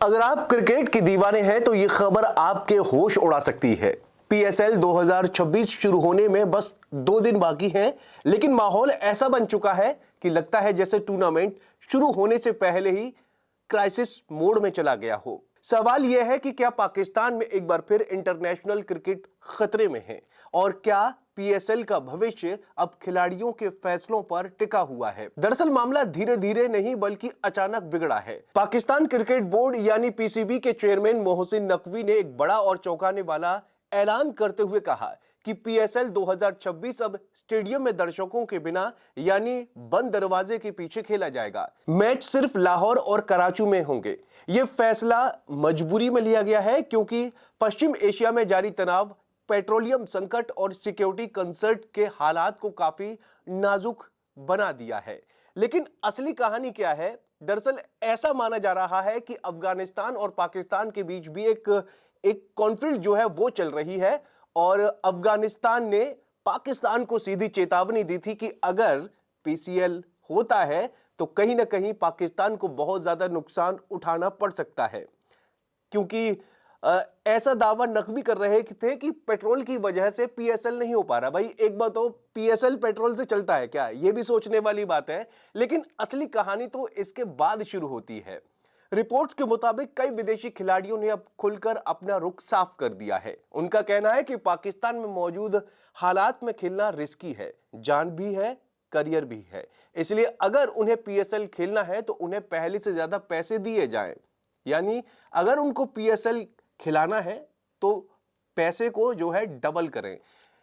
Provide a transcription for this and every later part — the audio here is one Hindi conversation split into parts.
अगर आप क्रिकेट के दीवाने हैं तो ये खबर आपके होश उड़ा सकती है। पीएसएल 2026 शुरू होने में बस 2 दिन बाकी हैं, लेकिन माहौल ऐसा बन चुका है कि लगता है जैसे टूर्नामेंट शुरू होने से पहले ही क्राइसिस मोड में चला गया हो। सवाल यह है कि क्या पाकिस्तान में एक बार फिर इंटरनेशनल क्रिकेट खतरे में है और क्या पीएसएल का भविष्य अब खिलाड़ियों के फैसलों पर टिका हुआ है। दरअसल मामला धीरे धीरे नहीं बल्कि अचानक बिगड़ा है। पाकिस्तान क्रिकेट बोर्ड यानी पीसीबी के चेयरमैन मोहसिन नकवी ने एक बड़ा और चौंकाने वाला ऐलान करते हुए कहा कि पीएसएल 2026 अब स्टेडियम में दर्शकों के बिना यानी बंद दरवाजे के पीछे खेला जाएगा। मैच सिर्फ लाहौर और कराची में होंगे। यह फैसला मजबूरी में लिया गया है क्योंकि पश्चिम एशिया में जारी तनाव, पेट्रोलियम संकट और सिक्योरिटी कंसर्ट के हालात को काफी नाजुक बना दिया है। लेकिन असली कहानी क्या है? दरअसल ऐसा माना जा रहा है कि अफगानिस्तान और पाकिस्तान के बीच भी एक कॉन्फ्लिक्ट जो है वो चल रही है और अफगानिस्तान ने पाकिस्तान को सीधी चेतावनी दी थी कि अगर पीसीएल होता है तो कहीं ना कहीं पाकिस्तान को बहुत ज्यादा नुकसान उठाना पड़ सकता है, क्योंकि ऐसा दावा नकवी कर रहे थे कि पेट्रोल की वजह से पीएसएल नहीं हो पा रहा। भाई एक बात तो पीएसएल पेट्रोल से चलता है क्या? ये भी सोचने वाली बात है। लेकिन असली कहानी तो इसके बाद शुरू होती है। रिपोर्ट्स के मुताबिक कई विदेशी खिलाड़ियों ने अब खुलकर अपना रुख साफ कर दिया है। उनका कहना है कि पाकिस्तान में मौजूद हालात में खेलना रिस्की है, जान भी है, करियर भी है। इसलिए अगर उन्हें पीएसएल खेलना है तो उन्हें पहले से ज्यादा पैसे दिए जाएं। यानी अगर उनको पीएसएल खिलाना है तो पैसे को जो है डबल करें।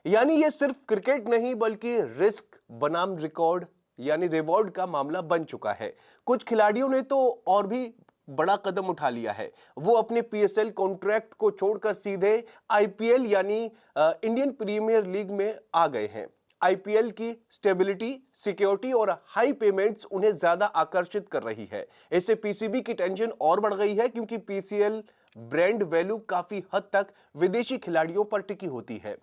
यानी ये सिर्फ क्रिकेट नहीं बल्कि रिस्क बनाम रिकॉर्ड यानी रिवॉर्ड का मामला बन चुका है। कुछ खिलाड़ियों ने तो और भी बड़ा कदम उठा लिया है। वो अपने पीएसएल कॉन्ट्रैक्ट को छोड़कर सीधे आईपीएल यानी इंडियन प्रीमियर लीग में आ गए हैं। आईपीएल की स्टेबिलिटी, सिक्योरिटी और हाई पेमेंट्स उन्हें ज्यादा आकर्षित कर रही है। इससे पीसीबी की टेंशन और बढ़ गई है क्योंकि पीसीएल ब्रांड वैल्यू काफी हद तक विदेशी खिलाड़ियों पर टिकी होती है।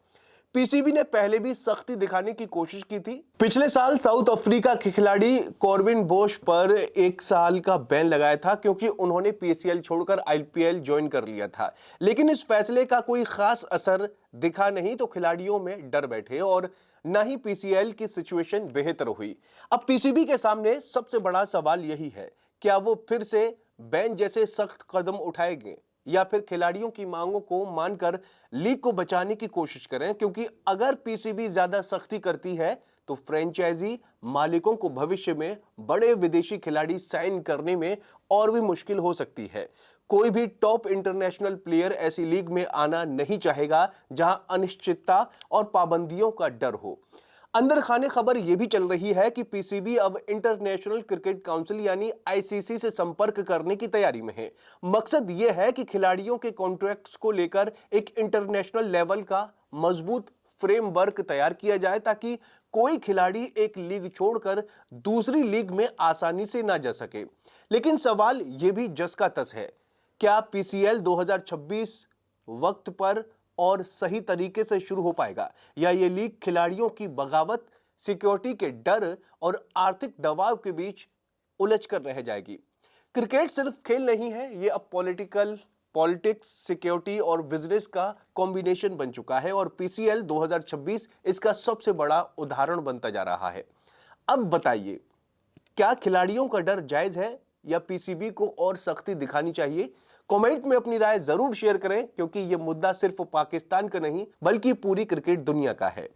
पीसीबी ने पहले भी सख्ती दिखाने की कोशिश की थी। पिछले साल साउथ अफ्रीका के खिलाड़ी कॉर्बिन बोश पर 1 साल का बैन लगाया था क्योंकि उन्होंने पीसीएल छोड़कर आईपीएल ज्वाइन कर लिया था। लेकिन इस फैसले का कोई खास असर दिखा नहीं तो खिलाड़ियों में डर बैठे और न ही पीसीएल की सिचुएशन बेहतर हुई। अब पीसीबी के सामने सबसे बड़ा सवाल यही है, क्या वो फिर से बैन जैसे सख्त कदम उठाएंगे या फिर खिलाड़ियों की मांगों को मानकर लीग को बचाने की कोशिश करें? क्योंकि अगर पीसीबी ज्यादा सख्ती करती है तो फ्रेंचाइजी मालिकों को भविष्य में बड़े विदेशी खिलाड़ी साइन करने में और भी मुश्किल हो सकती है। कोई भी टॉप इंटरनेशनल प्लेयर ऐसी लीग में आना नहीं चाहेगा जहां अनिश्चितता और पाबंदियों का डर हो। अंदर खाने खबर यह भी चल रही है कि पीसीबी अब इंटरनेशनल क्रिकेट काउंसिल यानी आईसीसी से संपर्क करने की तैयारी में है। मकसद यह है कि खिलाड़ियों के कॉन्ट्रैक्ट्स को लेकर एक इंटरनेशनल लेवल का मजबूत फ्रेमवर्क तैयार किया जाए ताकि कोई खिलाड़ी एक लीग छोड़कर दूसरी लीग में आसानी से ना जा सके। लेकिन सवाल यह भी जस का तस है, क्या पीसीएल 2026 वक्त पर और सही तरीके से शुरू हो पाएगा या ये लीग खिलाड़ियों की बगावत, सिक्योरिटी के डर और आर्थिक दबाव के बीच उलझ कर रह जाएगी? क्रिकेट सिर्फ खेल नहीं है, ये अब पॉलिटिक्स, सिक्योरिटी और बिजनेस का कॉम्बिनेशन बन चुका है और पीसीएल 2026 इसका सबसे बड़ा उदाहरण बनता जा रहा है। अब बताइए, क्या खिलाड़ियों का डर जायज है या पीसीबी को और सख्ती दिखानी चाहिए? कमेंट में अपनी राय जरूर शेयर करें क्योंकि यह मुद्दा सिर्फ पाकिस्तान का नहीं बल्कि पूरी क्रिकेट दुनिया का है।